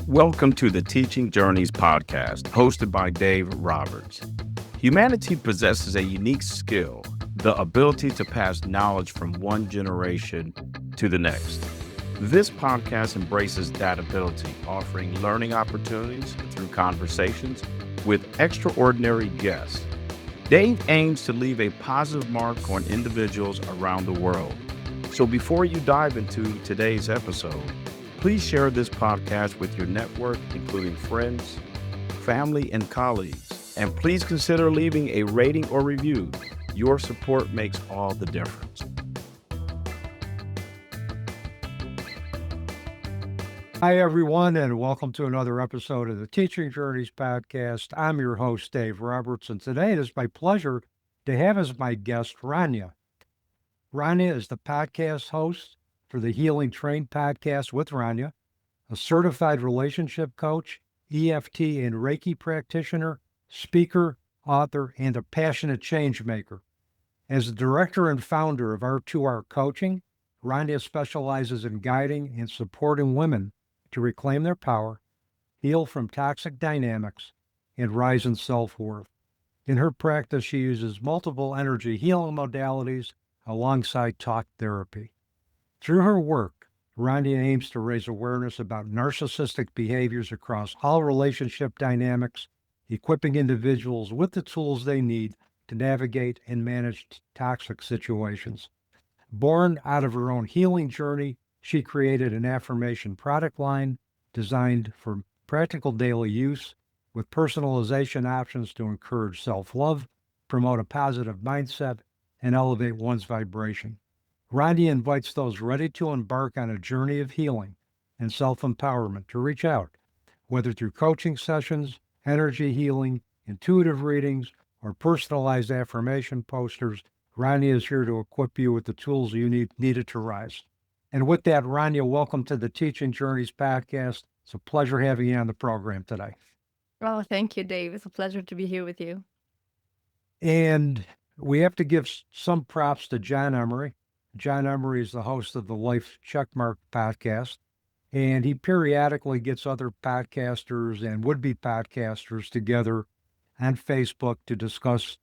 Welcome to the Teaching Journeys podcast, hosted by Dave Roberts. Humanity possesses a unique skill, the ability to pass knowledge from one generation to the next. This podcast embraces that ability, offering learning opportunities through conversations with extraordinary guests. Dave aims to leave a positive mark on individuals around the world. So before you dive into today's episode, please share this podcast with your network, including friends, family, and colleagues. And please consider leaving a rating or review. Your support makes all the difference. Hi, everyone, and welcome to another episode of the Teaching Journeys podcast. I'm your host, Dave Roberts, and today it is my pleasure to have as my guest Rania. Rania is the podcast host for the Healing Train podcast with Rania, a certified relationship coach, EFT and Reiki practitioner, speaker, author, and a passionate change maker. As the director and founder of R2R Coaching, Rania specializes in guiding and supporting women to reclaim their power, heal from toxic dynamics, and rise in self-worth. In her practice, she uses multiple energy healing modalities alongside talk therapy. Through her work, Rania aims to raise awareness about narcissistic behaviors across all relationship dynamics, equipping individuals with the tools they need to navigate and manage toxic situations. Born out of her own healing journey, she created an affirmation product line designed for practical daily use with personalization options to encourage self-love, promote a positive mindset, and elevate one's vibration. Rania invites those ready to embark on a journey of healing and self-empowerment to reach out, whether through coaching sessions, energy healing, intuitive readings, or personalized affirmation posters. Rania is here to equip you with the tools you needed to rise. And with that, Rania, welcome to the Teaching Journeys podcast. It's a pleasure having you on the program today. Oh, thank you, Dave. It's a pleasure to be here with you. And we have to give some props to John Emery. John Emery is the host of the Life Checkmark podcast, and he periodically gets other podcasters and would-be podcasters together on Facebook to discuss,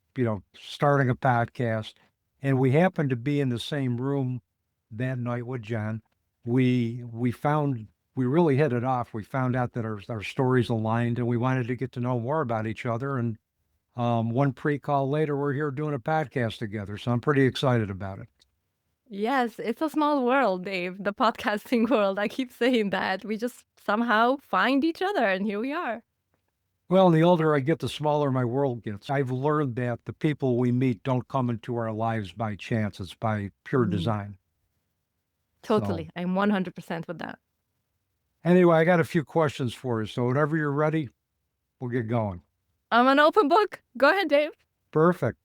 starting a podcast. And we happened to be in the same room that night with John. We really hit it off. We found out that our stories aligned, and we wanted to get to know more about each other. And one pre-call later, we're here doing a podcast together. So I'm pretty excited about it. Yes, it's a small world, Dave, the podcasting world. I keep saying that. We just somehow find each other, and here we are. Well, the older I get, the smaller my world gets. I've learned that the people we meet don't come into our lives by chance. It's by pure design. Totally. I'm 100% with that. Anyway, I got a few questions for you. So whenever you're ready, we'll get going. I'm an open book. Go ahead, Dave. Perfect.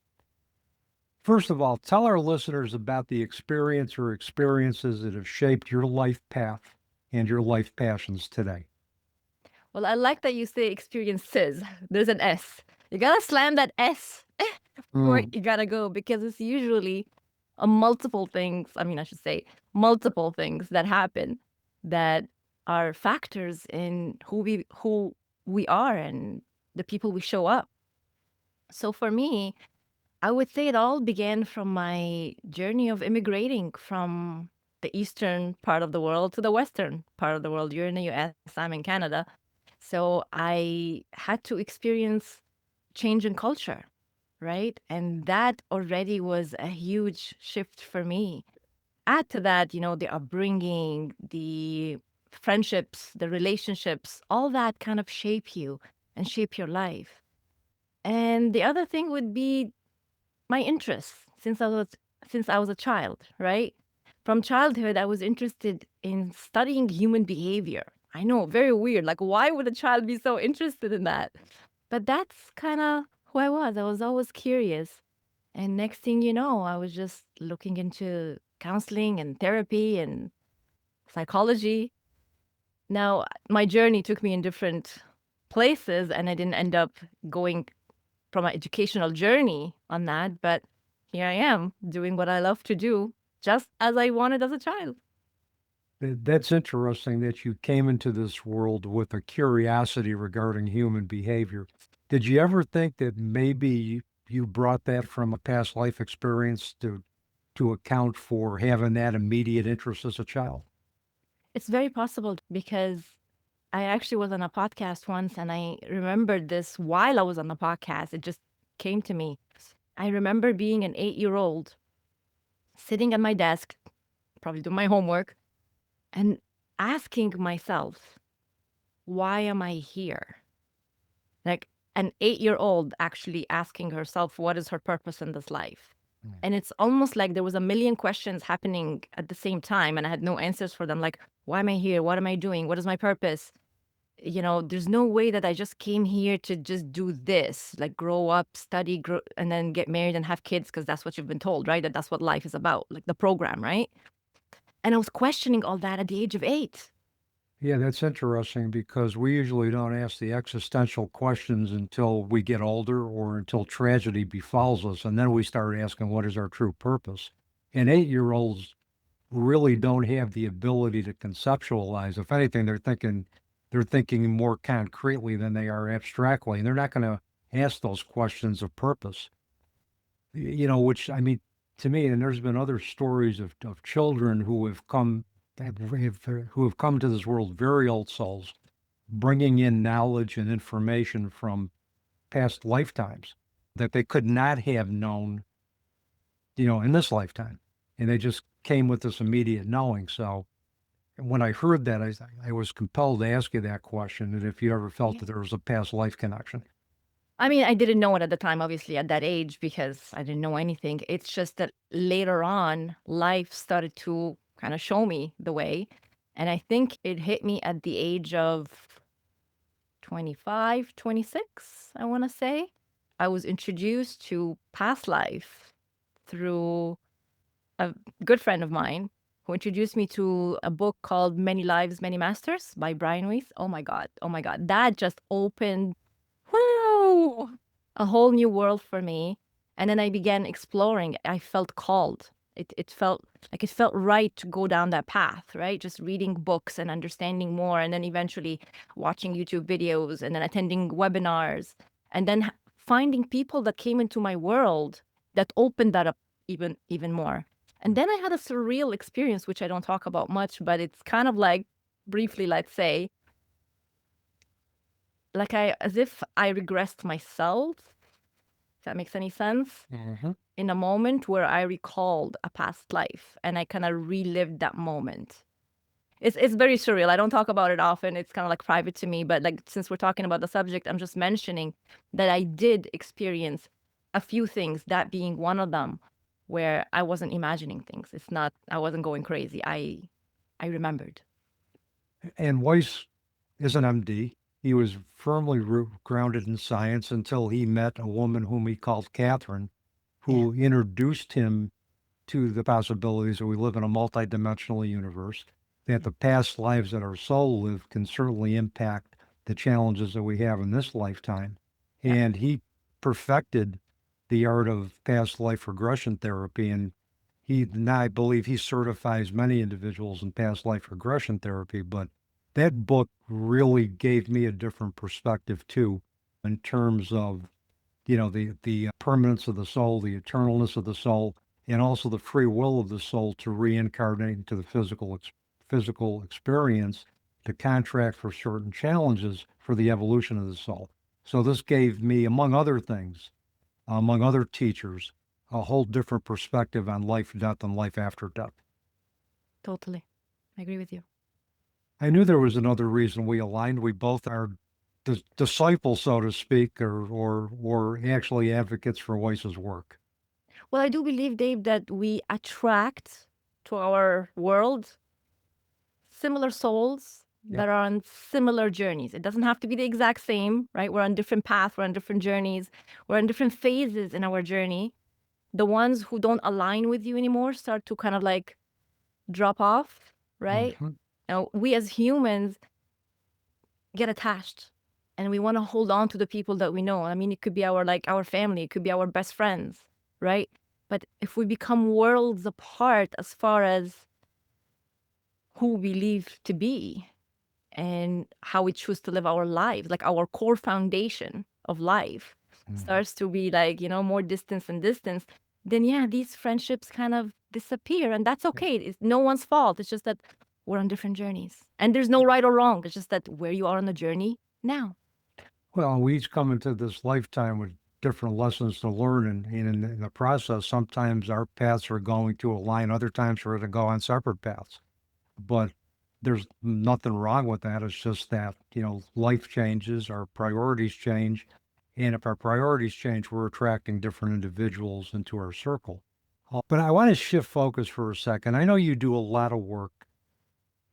First of all, tell our listeners about the experience or experiences that have shaped your life path and your life passions today. Well, I like that you say experiences. There's an S. You gotta slam that S before you gotta go, because it's usually multiple things that happen that are factors in who we are and the people we show up. So for me, I would say it all began from my journey of immigrating from the eastern part of the world to the western part of the world. You're in the US, I'm in Canada. So I had to experience change in culture, right? And that already was a huge shift for me. Add to that, the upbringing, the friendships, the relationships, all that kind of shape you and shape your life. And the other thing would be my interests since I was a child, right? From childhood, I was interested in studying human behavior. I know, very weird. Like, why would a child be so interested in that? But that's kind of who I was. I was always curious. And next thing you know, I was just looking into counseling and therapy and psychology. Now, my journey took me in different places, and I didn't end up going from my educational journey on that, but here I am doing what I love to do, just as I wanted as a child. That's interesting that you came into this world with a curiosity regarding human behavior. Did you ever think that maybe you brought that from a past life experience to account for having that immediate interest as a child? It's very possible because I actually was on a podcast once and I remembered this while I was on the podcast. It just came to me. I remember being an 8-year old sitting at my desk, probably doing my homework, and asking myself, why am I here? Like an 8-year old actually asking herself, what is her purpose in this life? And it's almost like there was a million questions happening at the same time, and I had no answers for them. Like, why am I here? What am I doing? What is my purpose? There's no way that I just came here to just do this, like grow up, study, grow, and then get married and have kids, because that's what you've been told, right? That's what life is about, like the program, right? And I was questioning all that at the age of 8. Yeah, that's interesting because we usually don't ask the existential questions until we get older or until tragedy befalls us, and then we start asking what is our true purpose. And 8-year-olds really don't have the ability to conceptualize. If anything, they're thinking more concretely than they are abstractly, and they're not going to ask those questions of purpose. Which I mean, to me, and there's been other stories of children who have come to this world very old souls, bringing in knowledge and information from past lifetimes that they could not have known, in this lifetime, and they just came with this immediate knowing. So when I heard that, I was compelled to ask you that question, and if you ever felt that there was a past life connection. I mean, I didn't know it at the time, obviously, at that age, because I didn't know anything. It's just that later on, life started to kind of show me the way. And I think it hit me at the age of 25, 26, I want to say. I was introduced to past life through a good friend of mine who introduced me to a book called Many Lives, Many Masters by Brian Weiss. Oh my God. Oh my God. That just opened, wow, a whole new world for me. And then I began exploring. I felt called. It felt like it felt right to go down that path, right? Just reading books and understanding more, and then eventually watching YouTube videos, and then attending webinars, and then finding people that came into my world that opened that up even more. And then I had a surreal experience, which I don't talk about much, but it's kind of like, briefly, let's say, like as if I regressed myself, if that makes any sense, in a moment where I recalled a past life and I kind of relived that moment. It's very surreal. I don't talk about it often. It's kind of like private to me, but like since we're talking about the subject, I'm just mentioning that I did experience a few things, that being one of them, where I wasn't imagining things. I wasn't going crazy. I remembered. And Weiss is an MD. He was firmly grounded in science until he met a woman whom he called Catherine, who introduced him to the possibilities that we live in a multidimensional universe, that the past lives that our soul lived can certainly impact the challenges that we have in this lifetime. Yeah. And he perfected the art of past life regression therapy. And I believe he certifies many individuals in past life regression therapy, but that book really gave me a different perspective too, in terms of, the permanence of the soul, the eternalness of the soul, and also the free will of the soul to reincarnate into the physical experience to contract for certain challenges for the evolution of the soul. So this gave me, among other things, among other teachers, a whole different perspective on life, death, and life after death. Totally. I agree with you. I knew there was another reason we aligned. We both are disciples, so to speak, or actually advocates for Weiss's work. Well, I do believe, Dave, that we attract to our world similar souls that are on similar journeys. It doesn't have to be the exact same, right? We're on different paths, we're on different journeys, we're on different phases in our journey. The ones who don't align with you anymore start to kind of like drop off, right? Now, we as humans get attached and we want to hold on to the people that we know. I mean, it could be our family, it could be our best friends, right? But if we become worlds apart as far as who we live to be and how we choose to live our lives, like our core foundation of life starts to be like, more distance and distance, then yeah, these friendships kind of disappear. And that's okay. It's no one's fault. It's just that we're on different journeys. And there's no right or wrong. It's just that where you are on the journey now. Well, we each come into this lifetime with different lessons to learn, and in the process, sometimes our paths are going to align, other times we're going to go on separate paths. But there's nothing wrong with that. It's just that, life changes, our priorities change. And if our priorities change, we're attracting different individuals into our circle. But I want to shift focus for a second. I know you do a lot of work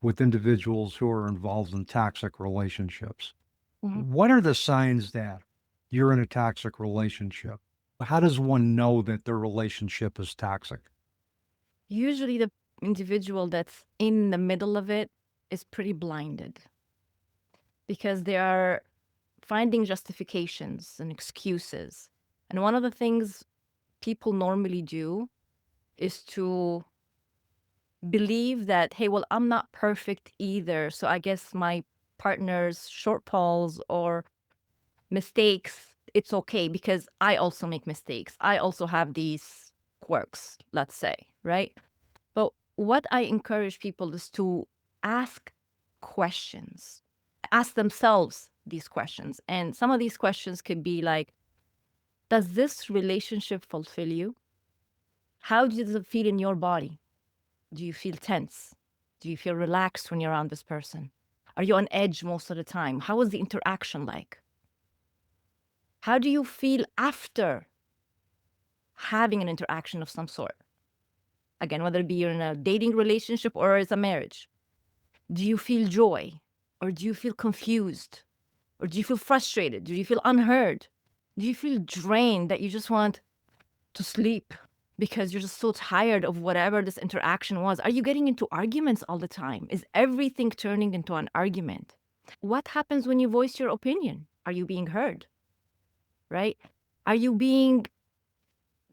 with individuals who are involved in toxic relationships. Mhm. What are the signs that you're in a toxic relationship? How does one know that their relationship is toxic? Usually the individual that's in the middle of it is pretty blinded because they are finding justifications and excuses. And one of the things people normally do is to believe that, hey, well, I'm not perfect either. So I guess my partner's shortfalls or mistakes, it's okay because I also make mistakes. I also have these quirks, let's say, right? But what I encourage people is to ask questions, ask themselves these questions. And some of these questions could be like, does this relationship fulfill you? How does it feel in your body? Do you feel tense? Do you feel relaxed when you're around this person? Are you on edge most of the time? How is the interaction like? How do you feel after having an interaction of some sort? Again, whether it be you're in a dating relationship or it's a marriage. Do you feel joy? Or do you feel confused? Or do you feel frustrated? Do you feel unheard? Do you feel drained that you just want to sleep because you're just so tired of whatever this interaction was? Are you getting into arguments all the time? Is everything turning into an argument? What happens when you voice your opinion? Are you being heard? Right? Are you being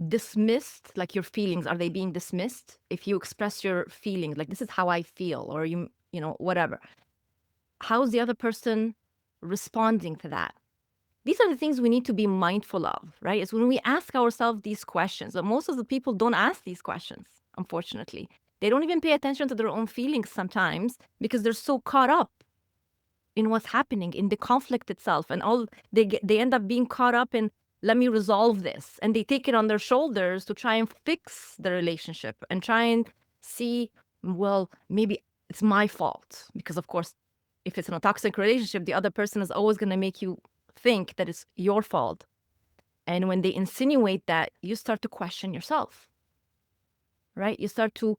dismissed? Like your feelings, are they being dismissed? If you express your feelings, like this is how I feel, or whatever. How's the other person responding to that? These are the things we need to be mindful of, right? It's when we ask ourselves these questions. But most of the people don't ask these questions, unfortunately. They don't even pay attention to their own feelings sometimes because they're so caught up in what's happening, in the conflict itself. And they end up being caught up in, let me resolve this. And they take it on their shoulders to try and fix the relationship and try and see, well, maybe it's my fault. Because, of course, if it's in a toxic relationship, the other person is always going to make you think that it's your fault. And when they insinuate that, you start to question yourself, right? You start to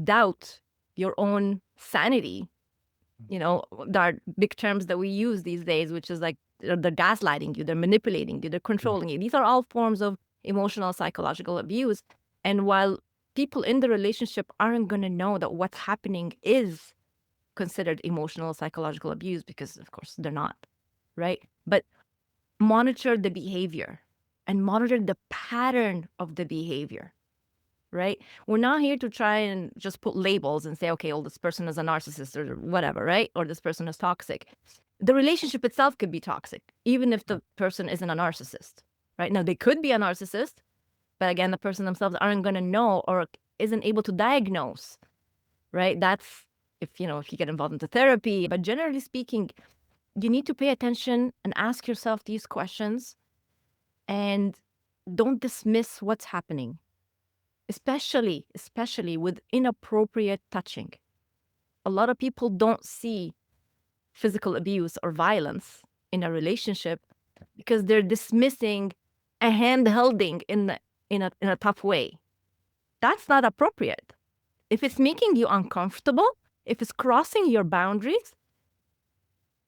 doubt your own sanity. There are big terms that we use these days, which is like they're gaslighting you, they're manipulating you, they're controlling you. These are all forms of emotional, psychological abuse. And while people in the relationship aren't going to know that what's happening is considered emotional, psychological abuse, because of course they're not, right? But monitor the behavior and monitor the pattern of the behavior, right? We're not here to try and just put labels and say, okay, well, this person is a narcissist or whatever, right? Or this person is toxic. The relationship itself could be toxic, even if the person isn't a narcissist, right? Now, they could be a narcissist, but again, the person themselves aren't going to know or isn't able to diagnose, right? That's if you get involved into therapy. But generally speaking, you need to pay attention and ask yourself these questions and don't dismiss what's happening, especially with inappropriate touching. A lot of people don't see physical abuse or violence in a relationship because they're dismissing a hand-holding in a tough way. That's not appropriate. If it's making you uncomfortable, if it's crossing your boundaries,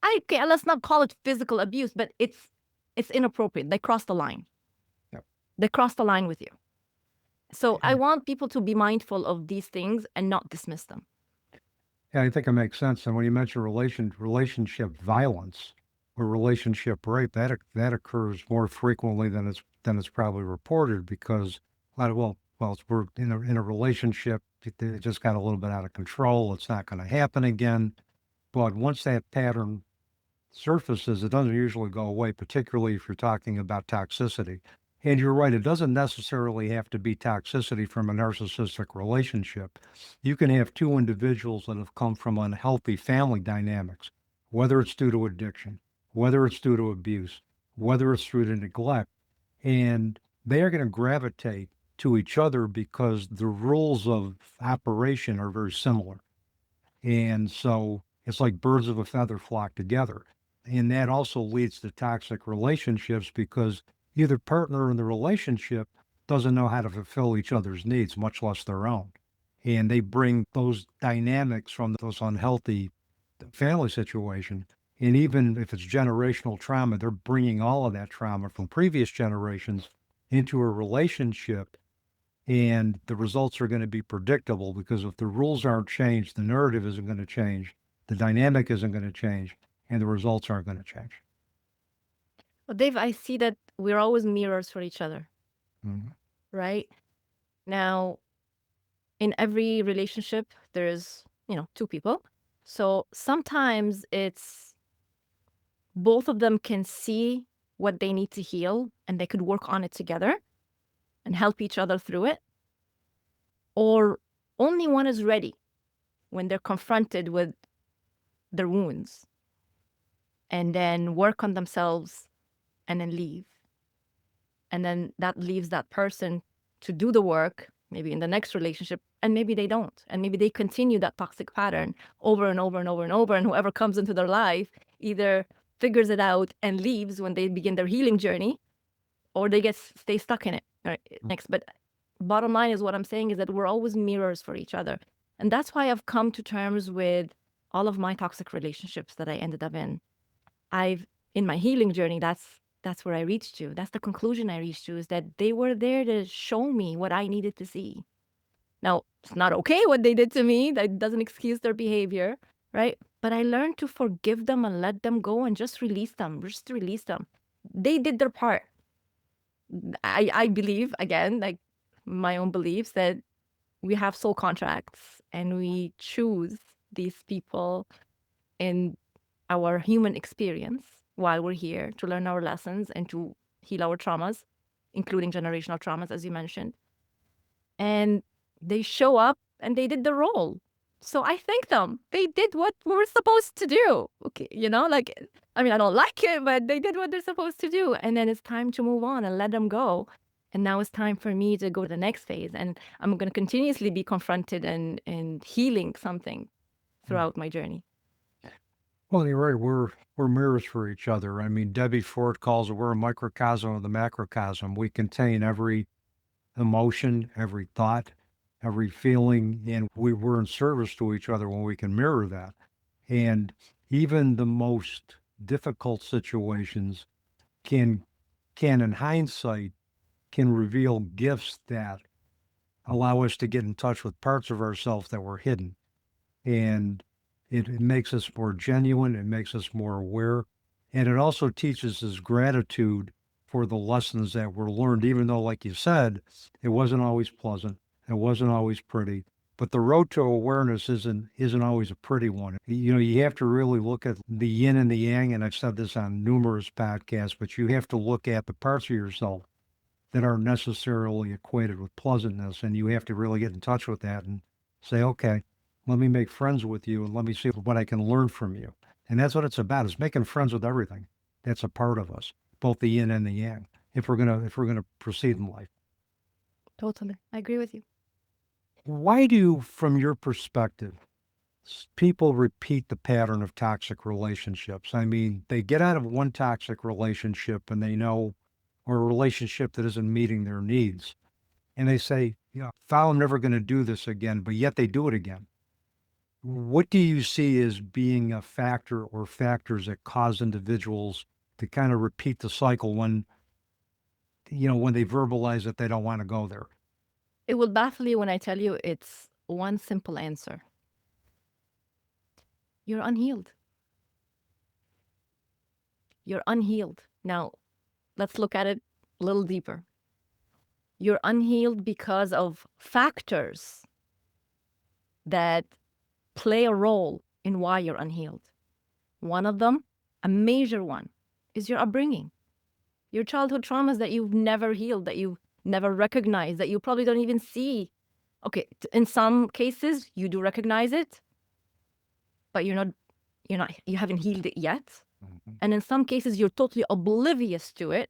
okay, let's not call it physical abuse, but it's inappropriate. They crossed the line. Yep. They crossed the line with you. So I want people to be mindful of these things and not dismiss them. Yeah, I think it makes sense. And when you mention relationship violence or relationship rape, that occurs more frequently than it's probably reported because well, we're in a relationship, it just got a little bit out of control. It's not going to happen again. But once that pattern surfaces, it doesn't usually go away, particularly if you're talking about toxicity. And you're right, it doesn't necessarily have to be toxicity from a narcissistic relationship. You can have two individuals that have come from unhealthy family dynamics, whether it's due to addiction, whether it's due to abuse, whether it's through to neglect, and they are going to gravitate to each other because the rules of operation are very similar. And so it's like birds of a feather flock together. And that also leads to toxic relationships because either partner in the relationship doesn't know how to fulfill each other's needs, much less their own. And they bring those dynamics from those unhealthy family situation. And even if it's generational trauma, they're bringing all of that trauma from previous generations into a relationship, and the results are going to be predictable because if the rules aren't changed, the narrative isn't going to change, the dynamic isn't going to change, and the results aren't going to change. Well, Dave, I see that we're always mirrors for each other, Mhm. right? Now, in every relationship, there's, two people. So sometimes it's both of them can see what they need to heal and they could work on it together and help each other through it. Or only one is ready when they're confronted with their wounds and then work on themselves and then leave. And then that leaves that person to do the work, maybe in the next relationship, and maybe they don't. And maybe they continue that toxic pattern over and over and over and over. And whoever comes into their life either figures it out and leaves when they begin their healing journey, or they stay stuck in it next. But bottom line is what I'm saying is that we're always mirrors for each other. And that's why I've come to terms with all of my toxic relationships that I ended up in. In my healing journey, that's where I reached to. That's the conclusion I reached to, is that they were there to show me what I needed to see. Now, it's not okay what they did to me. That doesn't excuse their behavior, right? But I learned to forgive them and let them go and just release them. Just release them. They did their part. I believe, again, like my own beliefs, that we have soul contracts and we choose these people in our human experience while we're here to learn our lessons and to heal our traumas, including generational traumas, as you mentioned. And they show up and they did the role. So I thank them. They did what we were supposed to do. Okay, I don't like it, but they did what they're supposed to do. And then it's time to move on and let them go. And now it's time for me to go to the next phase. And I'm going to continuously be confronted and healing something throughout my journey. Well, you're right. We're mirrors for each other. I mean, Debbie Ford calls it, we're a microcosm of the macrocosm. We contain every emotion, every thought, every feeling, and we're in service to each other when we can mirror that. And even the most difficult situations can in hindsight can reveal gifts that allow us to get in touch with parts of ourselves that were hidden. And it makes us more genuine, it makes us more aware, and it also teaches us gratitude for the lessons that were learned, even though, like you said, it wasn't always pleasant, it wasn't always pretty. But the road to awareness isn't always a pretty one. You have to really look at the yin and the yang, and I've said this on numerous podcasts, but you have to look at the parts of yourself that aren't necessarily equated with pleasantness, and you have to really get in touch with that and say, okay, let me make friends with you and let me see what I can learn from you. And that's what it's about, is making friends with everything that's a part of us, both the yin and the yang, if we're gonna proceed in life. Totally. I agree with you. Why do, from your perspective, people repeat the pattern of toxic relationships? I mean, they get out of one toxic relationship and they know, or a relationship that isn't meeting their needs, and they say, yeah, I'm never going to do this again, but yet they do it again. What do you see as being a factor or factors that cause individuals to kind of repeat the cycle when they verbalize that they don't want to go there? It will baffle you when I tell you it's one simple answer. You're unhealed. You're unhealed. Now, let's look at it a little deeper. You're unhealed because of factors that play a role in why you're unhealed. One of them, a major one, is your upbringing, your childhood traumas that you've never healed, that you've never recognized, that you probably don't even see. Okay, in some cases you do recognize it, but you haven't healed it yet. And in some cases you're totally oblivious to it,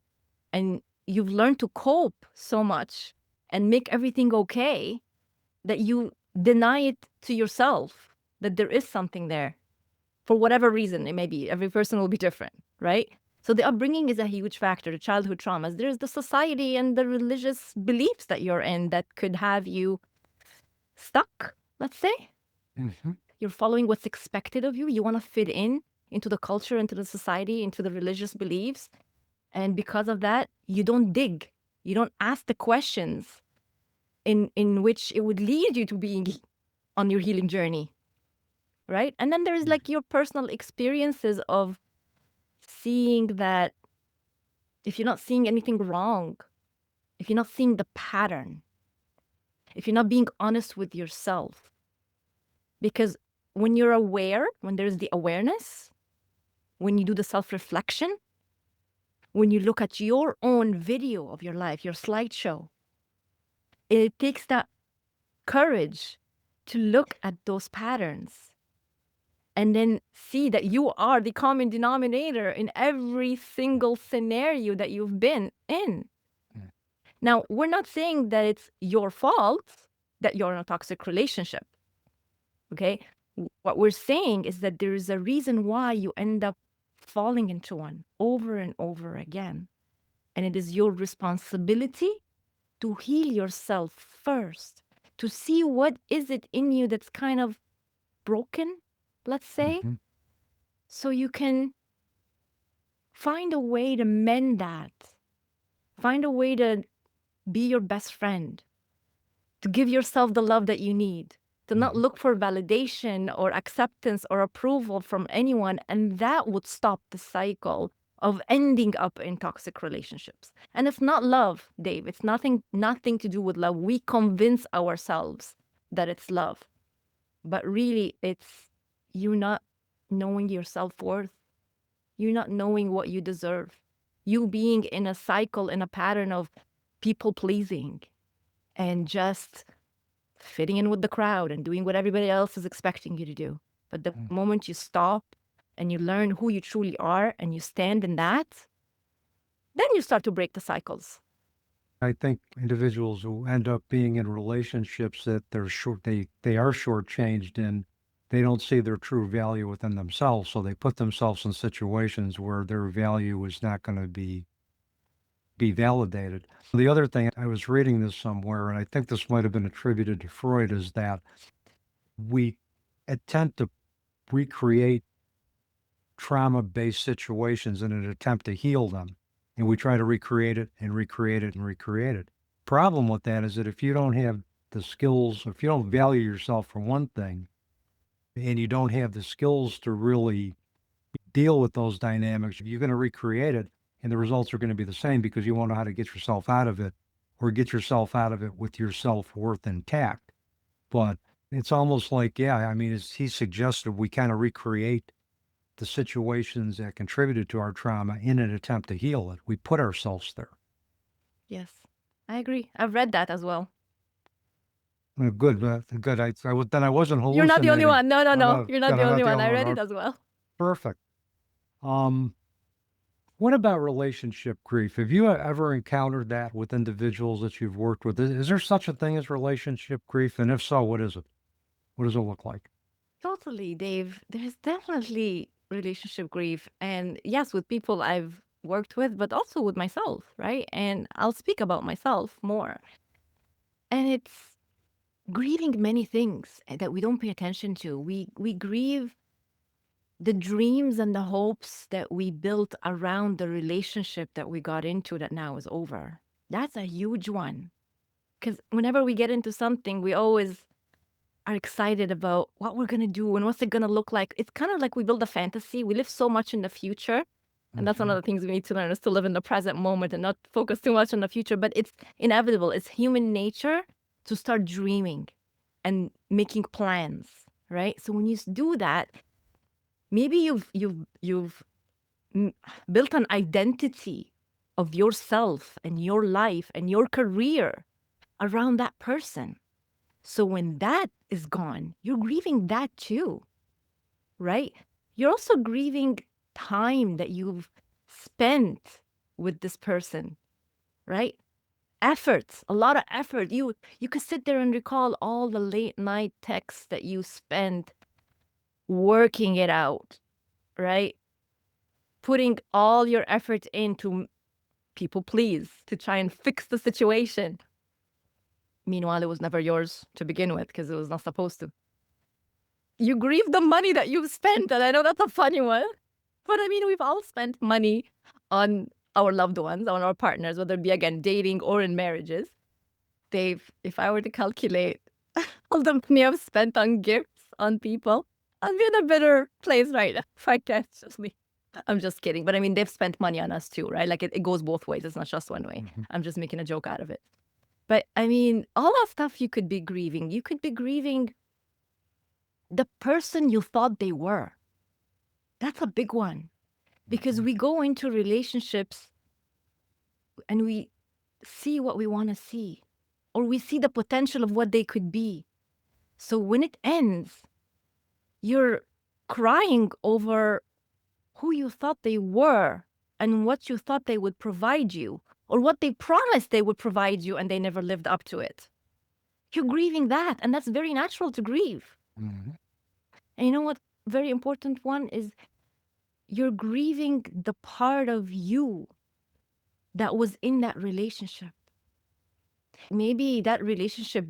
and you've learned to cope so much and make everything okay that you deny it to yourself that there is something there. For whatever reason it may be, every person will be different, right? So the upbringing is a huge factor, the childhood traumas. There's the society and the religious beliefs that you're in that could have you stuck, let's say. Mm-hmm. You're following what's expected of you. You want to fit in into the culture, into the society, into the religious beliefs. And because of that, you don't dig. You don't ask the questions in which it would lead you to being on your healing journey, right? And then there's like your personal experiences of seeing that if you're not seeing anything wrong, if you're not seeing the pattern, if you're not being honest with yourself, because when you're aware, when there's the awareness, when you do the self-reflection, when you look at your own video of your life, your slideshow, it takes that courage to look at those patterns and then see that you are the common denominator in every single scenario that you've been in. Now, we're not saying that it's your fault that you're in a toxic relationship, okay? What we're saying is that there is a reason why you end up falling into one over and over again. And it is your responsibility to heal yourself first, to see what is it in you that's kind of broken, let's say, so you can find a way to mend that, find a way to be your best friend, to give yourself the love that you need, to not look for validation or acceptance or approval from anyone. And that would stop the cycle of ending up in toxic relationships. And it's not love, Dave. It's nothing to do with love. We convince ourselves that it's love. But really, it's you not knowing your self-worth. You not knowing what you deserve. You being in a cycle, in a pattern of people pleasing and just fitting in with the crowd and doing what everybody else is expecting you to do. But the moment you stop and you learn who you truly are and you stand in that, then you start to break the cycles. I think individuals who end up being in relationships that they are shortchanged and they don't see their true value within themselves, so they put themselves in situations where their value is not going to be validated. The other thing, I was reading this somewhere, and I think this might have been attributed to Freud, is that we attempt to recreate trauma-based situations in an attempt to heal them. And we try to recreate it and recreate it and recreate it. Problem with that is that if you don't have the skills, if you don't value yourself for one thing, and you don't have the skills to really deal with those dynamics, you're going to recreate it, and the results are going to be the same because you won't know how to get yourself out of it, or get yourself out of it with your self-worth intact. But it's almost like, yeah, I mean, as he suggested, we kind of recreate the situations that contributed to our trauma in an attempt to heal it. We put ourselves there. Yes, I agree. I've read that as well. Good. Then I wasn't hallucinating. You're not the only one. No. You're not Good, the I'm only one. I read Okay. it as well. Perfect. What about relationship grief? Have you ever encountered that with individuals that you've worked with? Is there such a thing as relationship grief? And if so, what is it? What does it look like? Totally, Dave. There's definitely relationship grief. And yes, with people I've worked with, but also with myself, right? And I'll speak about myself more. And it's grieving many things that we don't pay attention to. We grieve the dreams and the hopes that we built around the relationship that we got into that now is over. That's a huge one. Because whenever we get into something, we always are excited about what we're going to do and what's it going to look like. It's kind of like we build a fantasy. We live so much in the future And that's one of the things we need to learn, is to live in the present moment and not focus too much on the future. But it's inevitable. It's human nature to start dreaming and making plans, right? So when you do that, maybe you've built an identity of yourself and your life and your career around that person. So when that is gone, you're grieving that too, right? You're also grieving time that you've spent with this person, right? Efforts, a lot of effort. You could sit there and recall all the late night texts that you spent working it out, right? Putting all your effort into people please, to try and fix the situation. Meanwhile, it was never yours to begin with because it was not supposed to. You grieve the money that you've spent, and I know that's a funny one, but I mean, we've all spent money on our loved ones, on our partners, whether it be, again, dating or in marriages. Dave, if I were to calculate all the money I've spent on gifts, on people, I'd be in a better place right now, financially. I'm just kidding. But I mean, they've spent money on us too, right? Like it goes both ways. It's not just one way. I'm just making a joke out of it. But I mean, all that stuff you could be grieving. You could be grieving the person you thought they were. That's a big one. Because we go into relationships and we see what we want to see, or we see the potential of what they could be. So when it ends, you're crying over who you thought they were and what you thought they would provide you, or what they promised they would provide you and they never lived up to it. You're grieving that, and that's very natural to grieve. And you know what? Very important one is you're grieving the part of you that was in that relationship. Maybe that relationship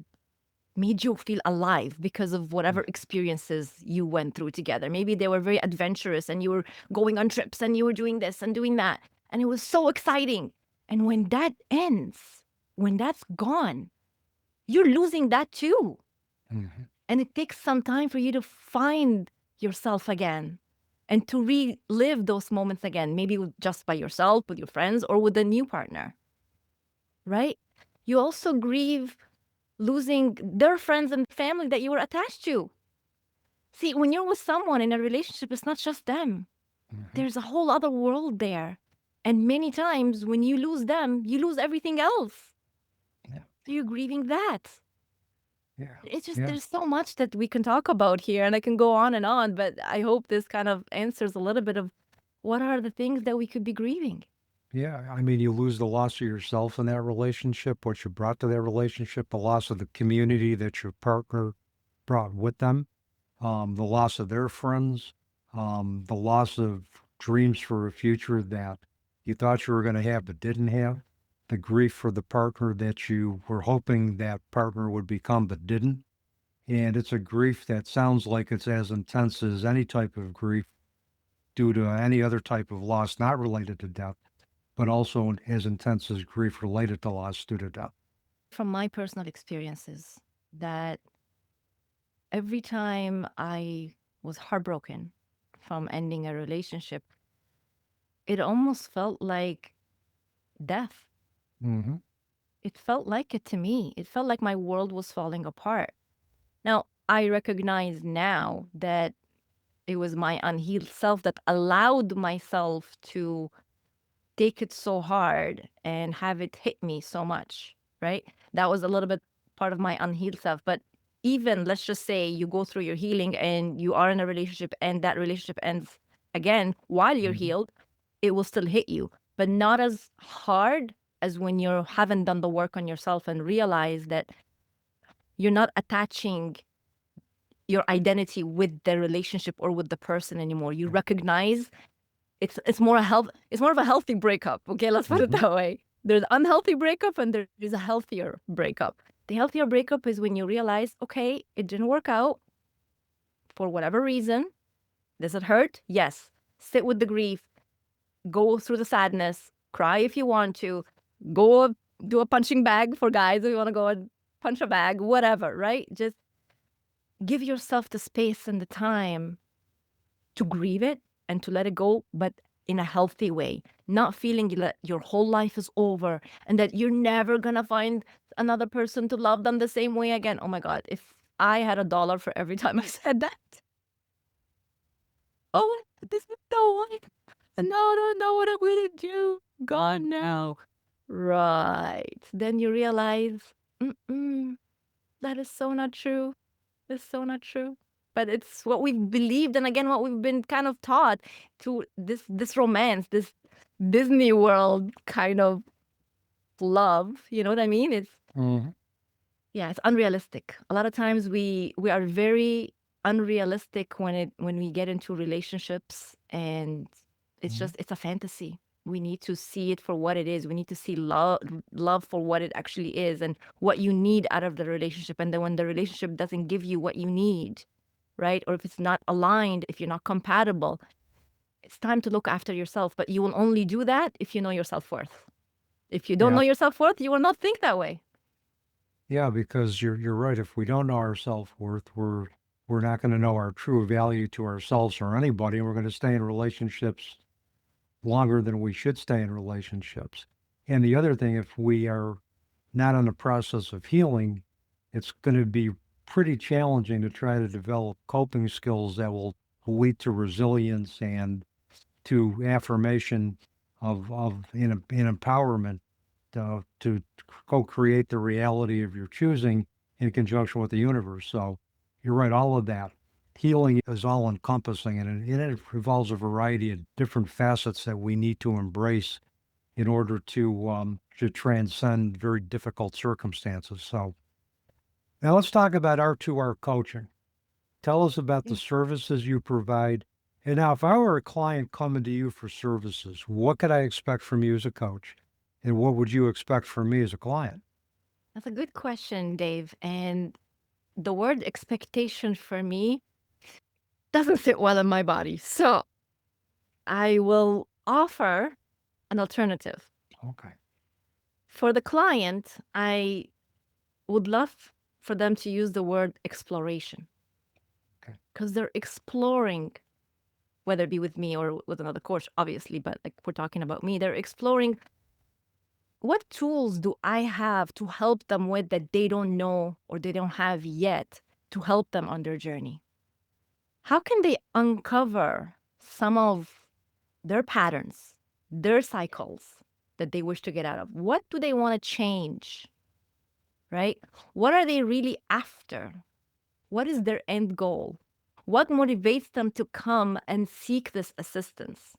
made you feel alive because of whatever experiences you went through together. Maybe they were very adventurous and you were going on trips and you were doing this and doing that. And it was so exciting. And when that ends, when that's gone, you're losing that too. And it takes some time for you to find yourself again and to relive those moments again, maybe just by yourself, with your friends, or with a new partner, right? You also grieve losing their friends and family that you were attached to. See, when you're with someone in a relationship, it's not just them. There's a whole other world there. And many times when you lose them, you lose everything else. So you're grieving that. It's just, there's so much that we can talk about here, and I can go on, but I hope this kind of answers a little bit of what are the things that we could be grieving. Yeah, I mean, you lose the loss of yourself in that relationship, what you brought to that relationship, the loss of the community that your partner brought with them, the loss of their friends, the loss of dreams for a future that you thought you were going to have but didn't have, the grief for the partner that you were hoping that partner would become but didn't. And it's a grief that sounds like it's as intense as any type of grief due to any other type of loss not related to death, but also as intense as grief related to loss due to death. From my personal experiences, that every time I was heartbroken from ending a relationship, it almost felt like death. It felt like it to me. It felt like my world was falling apart. Now, I recognize now that it was my unhealed self that allowed myself to take it so hard and have it hit me so much, right? That was a little bit part of my unhealed self. But even, let's just say you go through your healing and you are in a relationship and that relationship ends again while you're healed, it will still hit you, but not as hard as when you haven't done the work on yourself and realize that you're not attaching your identity with the relationship or with the person anymore. You recognize it's more of a healthy breakup. Okay, let's put it that way. There's unhealthy breakup and there is a healthier breakup. The healthier breakup is when you realize, okay, it didn't work out for whatever reason. Does it hurt? Yes. Sit with the grief. Go through the sadness. Cry if you want to. Go do a punching bag for guys if you want to go and punch a bag, whatever, right? Just give yourself the space and the time to grieve it and to let it go, but in a healthy way, not feeling that your whole life is over and that you're never gonna find another person to love them the same way again. Oh my God, if I had $1 for every time I said that. Oh, this is the one. No, don't know what I'm gonna do. Gone now. Right. Then you realize, that is so not true. It's so not true. But it's what we've believed, and again, what we've been kind of taught to this romance, this Disney World kind of love. You know what I mean? It's Mhm. yeah, it's unrealistic. A lot of times we are very unrealistic when we get into relationships, and Mhm. it's a fantasy. We need to see it for what it is. We need to see love for what it actually is and what you need out of the relationship. And then when the relationship doesn't give you what you need, right? Or if it's not aligned, if you're not compatible, it's time to look after yourself. But you will only do that if you know your self-worth. If you don't Yeah. know your self-worth, you will not think that way. Yeah, because you're right. If we don't know our self-worth, we're not going to know our true value to ourselves or anybody, and we're going to stay in relationships longer than we should stay in relationships. And the other thing, if we are not in the process of healing, it's going to be pretty challenging to try to develop coping skills that will lead to resilience and to affirmation in empowerment to co-create the reality of your choosing in conjunction with the universe. So you're right, all of that. Healing is all encompassing, and it involves a variety of different facets that we need to embrace in order to transcend very difficult circumstances. So now let's talk about R2R coaching. Tell us about the Yeah. services you provide. And now, if I were a client coming to you for services, what could I expect from you as a coach? And what would you expect from me as a client? That's a good question, Dave. And the word expectation for me doesn't sit well in my body. So I will offer an alternative. Okay. For the client, I would love for them to use the word exploration Okay. because they're exploring, whether it be with me or with another coach, obviously, but like we're talking about me, they're exploring what tools do I have to help them with that they don't know or they don't have yet to help them on their journey. How can they uncover some of their patterns, their cycles that they wish to get out of? What do they want to change? Right? What are they really after? What is their end goal? What motivates them to come and seek this assistance?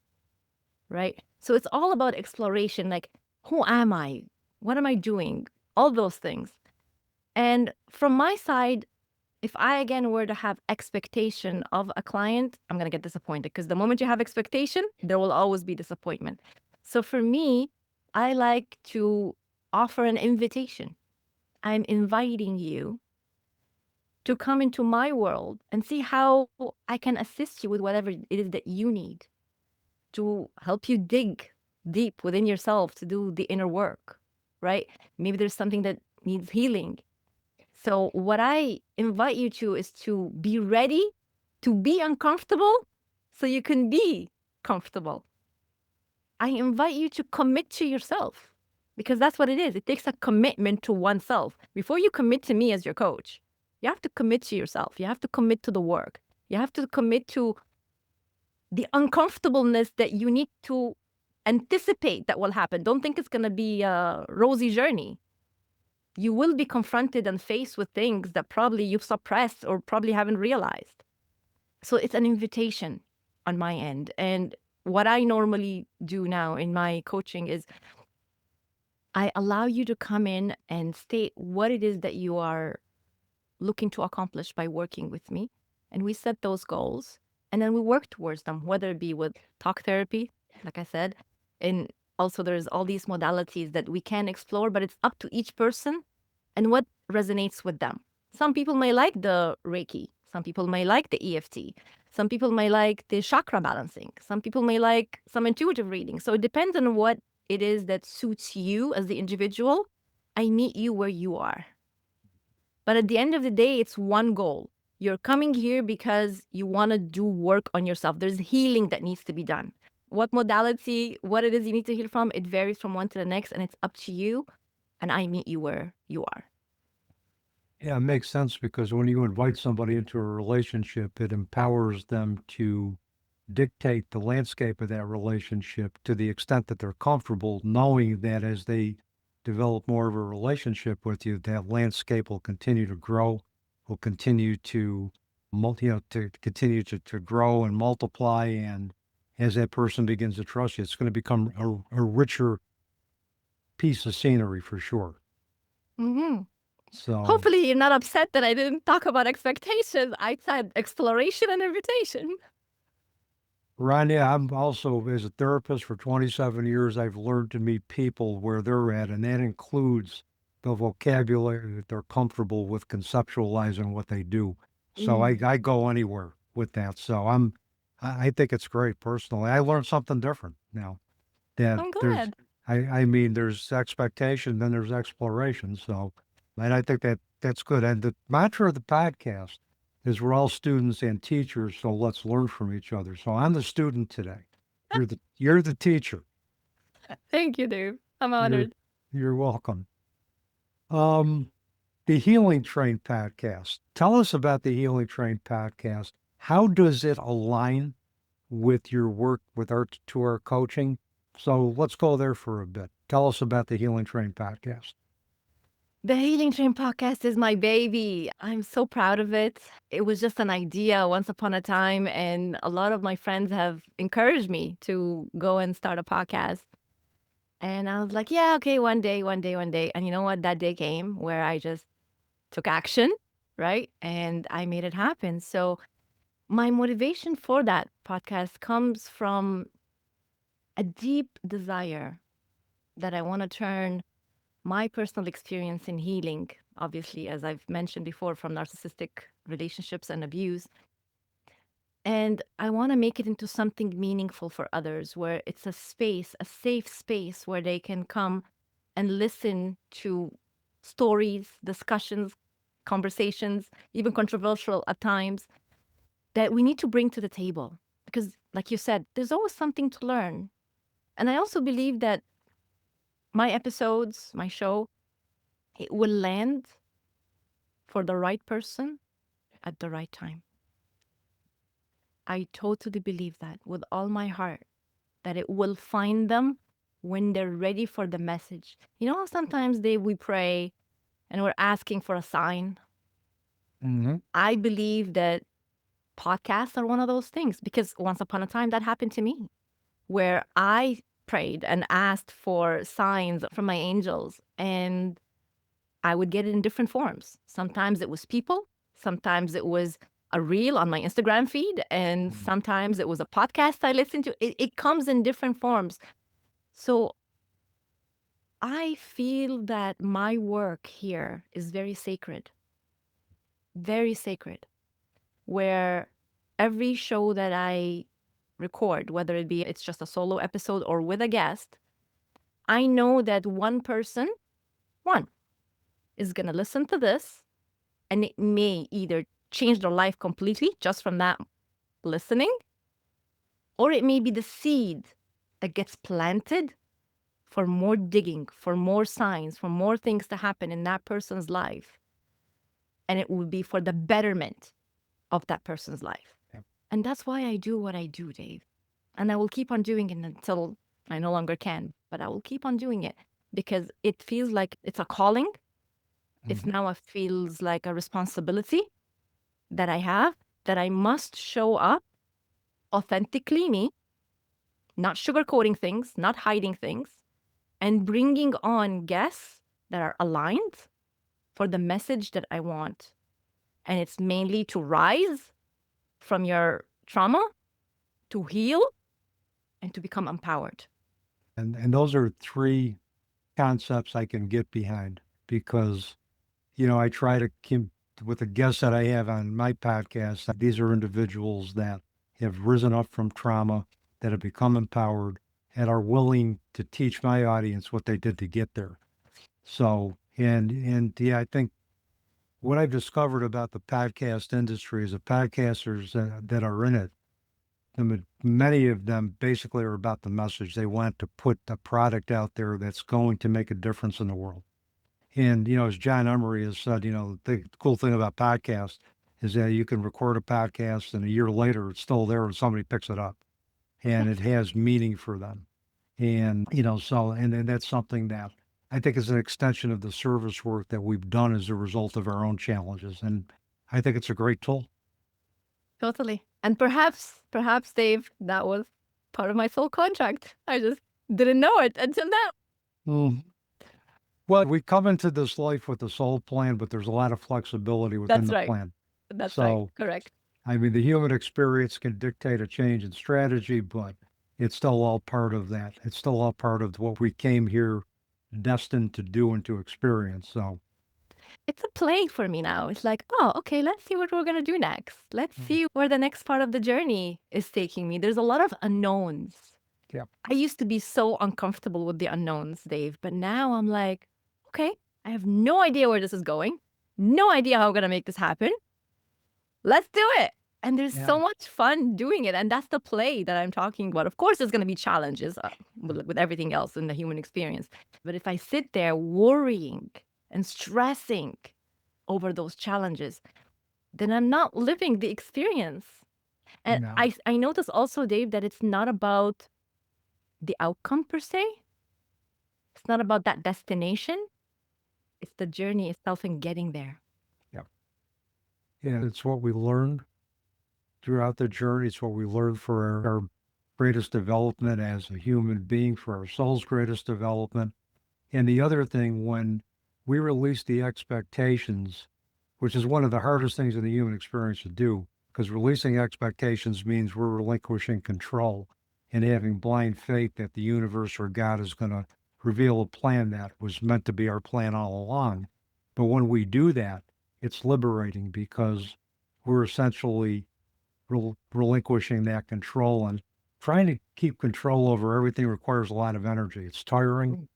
Right? So it's all about exploration, like, who am I? What am I doing? All those things. And from my side, if I again were to have expectation of a client, I'm going to get disappointed because the moment you have expectation, there will always be disappointment. So for me, I like to offer an invitation. I'm inviting you to come into my world and see how I can assist you with whatever it is that you need to help you dig deep within yourself to do the inner work, right? Maybe there's something that needs healing. So, what I invite you to is to be ready to be uncomfortable so you can be comfortable. I invite you to commit to yourself because that's what it is. It takes a commitment to oneself. Before you commit to me as your coach, you have to commit to yourself. You have to commit to the work. You have to commit to the uncomfortableness that you need to anticipate that will happen. Don't think it's going to be a rosy journey. You will be confronted and faced with things that probably you've suppressed or probably haven't realized. So it's an invitation on my end. And what I normally do now in my coaching is I allow you to come in and state what it is that you are looking to accomplish by working with me. And we set those goals and then we work towards them, whether it be with talk therapy, like I said. And also, there's all these modalities that we can explore, but it's up to each person and what resonates with them. Some people may like the Reiki, some people may like the EFT, some people may like the chakra balancing, some people may like some intuitive reading. So it depends on what it is that suits you as the individual. I meet you where you are. But at the end of the day, it's one goal. You're coming here because you want to do work on yourself. There's healing that needs to be done. what modality, what it is you need to heal from, it varies from one to the next, and it's up to you. And I meet you where you are. Yeah, it makes sense because when you invite somebody into a relationship, it empowers them to dictate the landscape of that relationship to the extent that they're comfortable, knowing that as they develop more of a relationship with you, that landscape will continue to grow, will continue to to continue to grow and multiply. And as that person begins to trust you, it's going to become a richer piece of scenery for sure. Hmm. So Hopefully, you're not upset that I didn't talk about expectations. I said exploration and invitation. Rania, I'm also, as a therapist for 27 years, I've learned to meet people where they're at, and that includes the vocabulary that they're comfortable with conceptualizing what they do. So I, Mm. I go anywhere with that. So I think it's great personally. I learned something different now that I'm there's, glad. I mean, there's expectation, then there's exploration. So, and I think that's good. And the mantra of the podcast is we're all students and teachers, so let's learn from each other. So I'm the student today. You're the teacher. Thank you, Dave. I'm You're honored. you're welcome. Um, the Healing Train podcast. Tell us about the Healing Train podcast. How does it align with your work with R2R coaching? So let's go there for a bit. Tell us about the Healing Train podcast. The Healing Train podcast is my baby. I'm so proud of it. It was just an idea once upon a time, and a lot of my friends have encouraged me to go and start a podcast. And I was like, yeah, okay, one day, one day, one day. And you know what? That day came where I just took action, right? And I made it happen. So my motivation for that podcast comes from a deep desire that I want to turn my personal experience in healing, obviously, as I've mentioned before, from narcissistic relationships and abuse. And I want to make it into something meaningful for others, where it's a space, a safe space where they can come and listen to stories, discussions, conversations, even controversial at times, that we need to bring to the table. Because, like you said, there's always something to learn. And I also believe that my episodes, my show, it will land for the right person at the right time. I totally believe that with all my heart, that it will find them when they're ready for the message. You know how sometimes we pray and we're asking for a sign? Mm-hmm. I believe that podcasts are one of those things because once upon a time that happened to me where I prayed and asked for signs from my angels and I would get it in different forms. Sometimes it was people, sometimes it was a reel on my Instagram feed, and sometimes it was a podcast I listened to. It comes in different forms. So I feel that my work here is very sacred, where every show that I record, whether it be it's just a solo episode or with a guest, I know that one, is going to listen to this and it may either change their life completely just from that listening, or it may be the seed that gets planted for more digging, for more signs, for more things to happen in that person's life. And it will be for the betterment of that person's life. Yep. And that's why I do what I do, Dave. And I will keep on doing it until I no longer can, but I will keep on doing it because it feels like it's a calling. It's now it feels like a responsibility that I have, that I must show up authentically me, not sugarcoating things, not hiding things, and bringing on guests that are aligned for the message that I want. And it's mainly to rise from your trauma, to heal, and to become empowered. And those are three concepts I can get behind because, I try to keep with the guests that I have on my podcast. These are individuals that have risen up from trauma, that have become empowered, and are willing to teach my audience what they did to get there. So, and yeah, I think what I've discovered about the podcast industry is the podcasters that are in it many of them basically are about the message. They want to put a product out there that's going to make a difference in the world. And, as John Emery has said, the cool thing about podcasts is that you can record a podcast and a year later it's still there and somebody picks it up and it has meaning for them. And, and that's something that I think is an extension of the service work that we've done as a result of our own challenges. And I think it's a great tool. Totally. And perhaps, Dave, that was part of my soul contract. I just didn't know it until now. Mm. Well, we come into this life with a soul plan, but there's a lot of flexibility within the plan. That's right. Correct. I mean, the human experience can dictate a change in strategy, but it's still all part of that. It's still all part of what we came here destined to do and to experience. So it's a play for me now. It's like, oh, okay, let's see what we're going to do next. Let's see where the next part of the journey is taking me. There's a lot of unknowns. Yeah. I used to be so uncomfortable with the unknowns, Dave, but now I'm like, okay, I have no idea where this is going. No idea how I'm going to make this happen. Let's do it. And there's so much fun doing it. And that's the play that I'm talking about. Of course, there's going to be challenges with everything else in the human experience. But if I sit there worrying and stressing over those challenges, then I'm not living the experience. And I notice also, Dave, that it's not about the outcome per se. It's not about that destination. It's the journey itself and getting there. Yeah, it's what we learned throughout the journey. It's what we learned for our greatest development as a human being, for our soul's greatest development. And the other thing, when we release the expectations, which is one of the hardest things in the human experience to do, because releasing expectations means we're relinquishing control and having blind faith that the universe or God is going to reveal a plan that was meant to be our plan all along. But when we do that, it's liberating because we're essentially relinquishing that control, and trying to keep control over everything requires a lot of energy. It's tiring,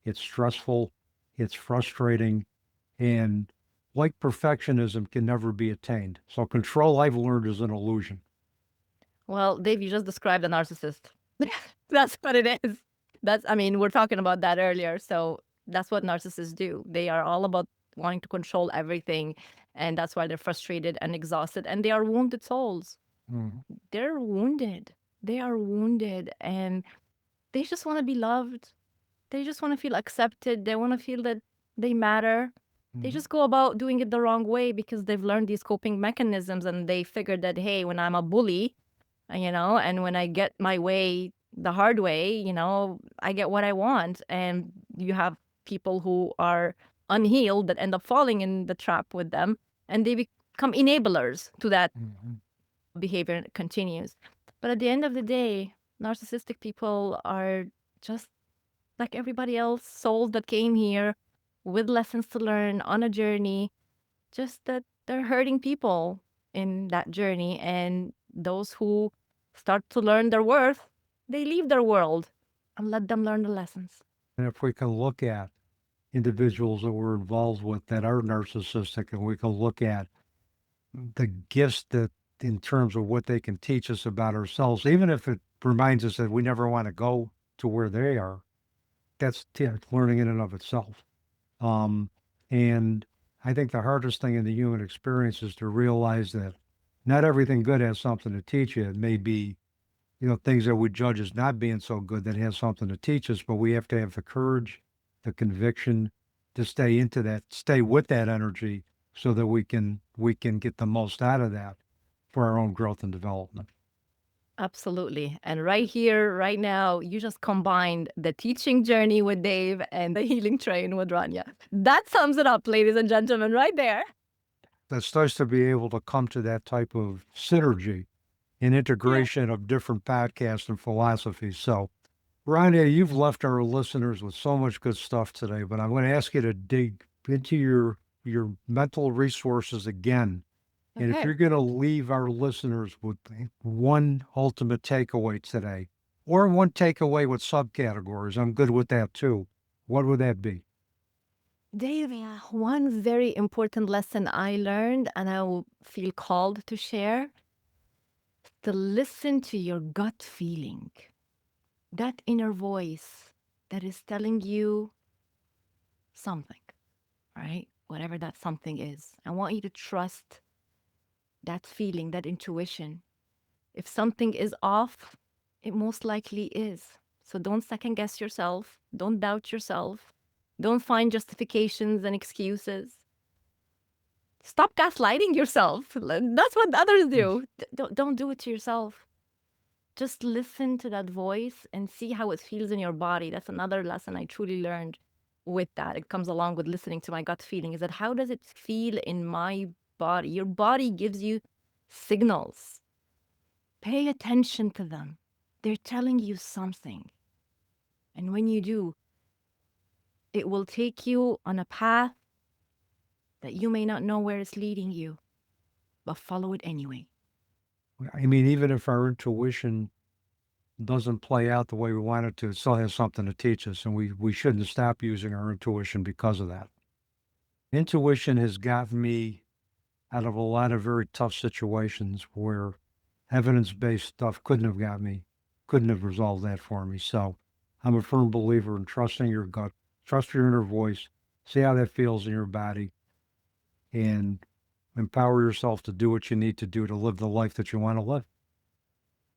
it's stressful, it's frustrating, and like perfectionism can never be attained. So control, I've learned, is an illusion. Well, Dave, you just described a narcissist. That's what it is. We're talking about that earlier. So that's what narcissists do. They are all about wanting to control everything. And that's why they're frustrated and exhausted. And they are wounded souls. They're wounded. They are wounded. And they just want to be loved. They just want to feel accepted. They want to feel that they matter. They just go about doing it the wrong way because they've learned these coping mechanisms, and they figured that, hey, when I'm a bully, and when I get my way the hard way, I get what I want. And you have people who are unhealed that end up falling in the trap with them, and they become enablers to that behavior, and it continues. But at the end of the day, narcissistic people are just like everybody else, souls that came here with lessons to learn on a journey, just that they're hurting people in that journey. And those who start to learn their worth, they leave their world and let them learn the lessons. And if we can look at individuals that we're involved with that are narcissistic, and we can look at the gifts that, in terms of what they can teach us about ourselves, even if it reminds us that we never want to go to where they are, that's learning in and of itself. And I think the hardest thing in the human experience is to realize that not everything good has something to teach you. It may be, things that we judge as not being so good that has something to teach us, but we have to have the courage, the conviction to stay with that energy so that we can get the most out of that for our own growth and development. Absolutely. And right here, right now, you just combined the teaching journey with Dave and the healing train with Rania. That sums it up, ladies and gentlemen, right there. It's nice to be able to come to that type of synergy and integration of different podcasts and philosophies. So, Rania, you've left our listeners with so much good stuff today, but I'm going to ask you to dig into your mental resources again. And if you're going to leave our listeners with one ultimate takeaway today, or one takeaway with subcategories, I'm good with that too, what would that be? Dave, one very important lesson I learned, and I will feel called to share, to listen to your gut feeling, that inner voice that is telling you something, right? Whatever that something is. I want you to trust that feeling, that intuition. If something is off, it most likely is. So don't second guess yourself. Don't doubt yourself. Don't find justifications and excuses. Stop gaslighting yourself. That's what others do. Don't do it to yourself. Just listen to that voice and see how it feels in your body. That's another lesson I truly learned with that. It comes along with listening to my gut feeling, is that how does it feel in my body? Your body gives you signals. Pay attention to them. They're telling you something. And when you do, it will take you on a path that you may not know where it's leading you, but follow it anyway. I mean, even if our intuition doesn't play out the way we want it to, it still has something to teach us, and we shouldn't stop using our intuition because of that. Intuition has gotten me out of a lot of very tough situations where evidence-based stuff couldn't have got me, couldn't have resolved that for me. So I'm a firm believer in trusting your gut, trust your inner voice, see how that feels in your body, and empower yourself to do what you need to do to live the life that you want to live.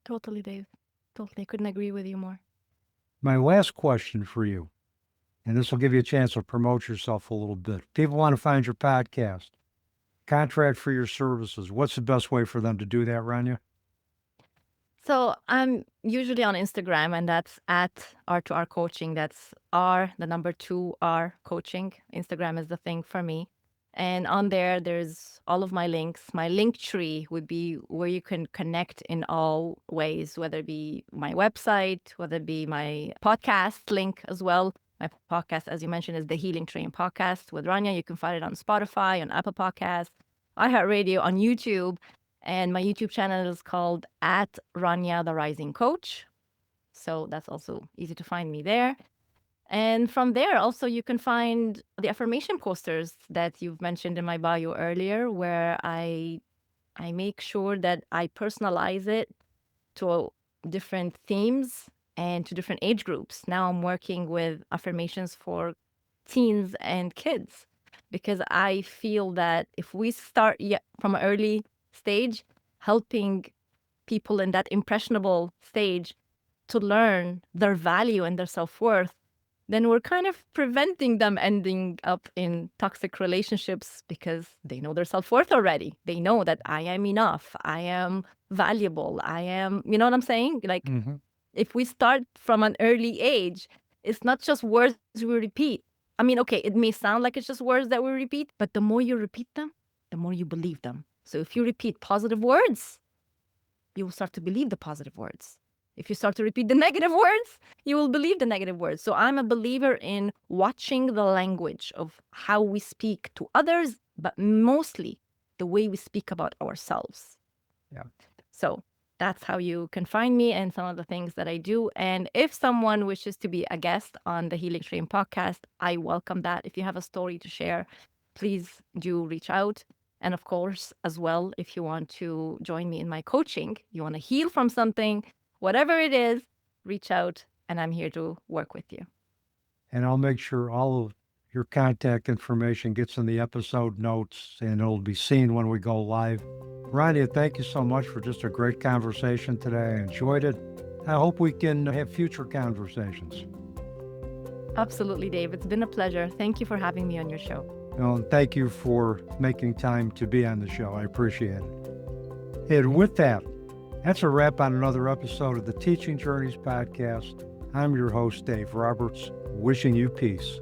Totally, Dave. Totally. Couldn't agree with you more. My last question for you, and this will give you a chance to promote yourself a little bit. People want to find your podcast, contract for your services. What's the best way for them to do that, Rania? So I'm usually on Instagram, and that's at R2R Coaching. That's R, the number 2R Coaching. Instagram is the thing for me. And on there, there's all of my links. My link tree would be where you can connect in all ways, whether it be my website, whether it be my podcast link as well. My podcast, as you mentioned, is the Healing Train Podcast with Rania. You can find it on Spotify, on Apple Podcasts, iHeartRadio, on YouTube. And my YouTube channel is called at Rania the Rising Coach. So that's also easy to find me there. And from there, also, you can find the affirmation posters that you've mentioned in my bio earlier, where I make sure that I personalize it to different themes and to different age groups. Now I'm working with affirmations for teens and kids, because I feel that if we start from an early stage, helping people in that impressionable stage to learn their value and their self-worth, then we're kind of preventing them ending up in toxic relationships, because they know their self-worth already. They know that I am enough, I am valuable, I am, you know what I'm saying? Like, if we start from an early age, it's not just words we repeat. I mean, okay, it may sound like it's just words that we repeat, but the more you repeat them, the more you believe them. So if you repeat positive words, you will start to believe the positive words. If you start to repeat the negative words, you will believe the negative words. So I'm a believer in watching the language of how we speak to others, but mostly the way we speak about ourselves. Yeah. So that's how you can find me and some of the things that I do. And if someone wishes to be a guest on the Healing Train podcast, I welcome that. If you have a story to share, please do reach out. And of course, as well, if you want to join me in my coaching, you want to heal from something, whatever it is, reach out, and I'm here to work with you. And I'll make sure all of your contact information gets in the episode notes, and it'll be seen when we go live. Rania, thank you so much for just a great conversation today. I enjoyed it. I hope we can have future conversations. Absolutely, Dave. It's been a pleasure. Thank you for having me on your show. And thank you for making time to be on the show. I appreciate it. And with that, that's a wrap on another episode of the Teaching Journeys podcast. I'm your host, Dave Roberts, wishing you peace.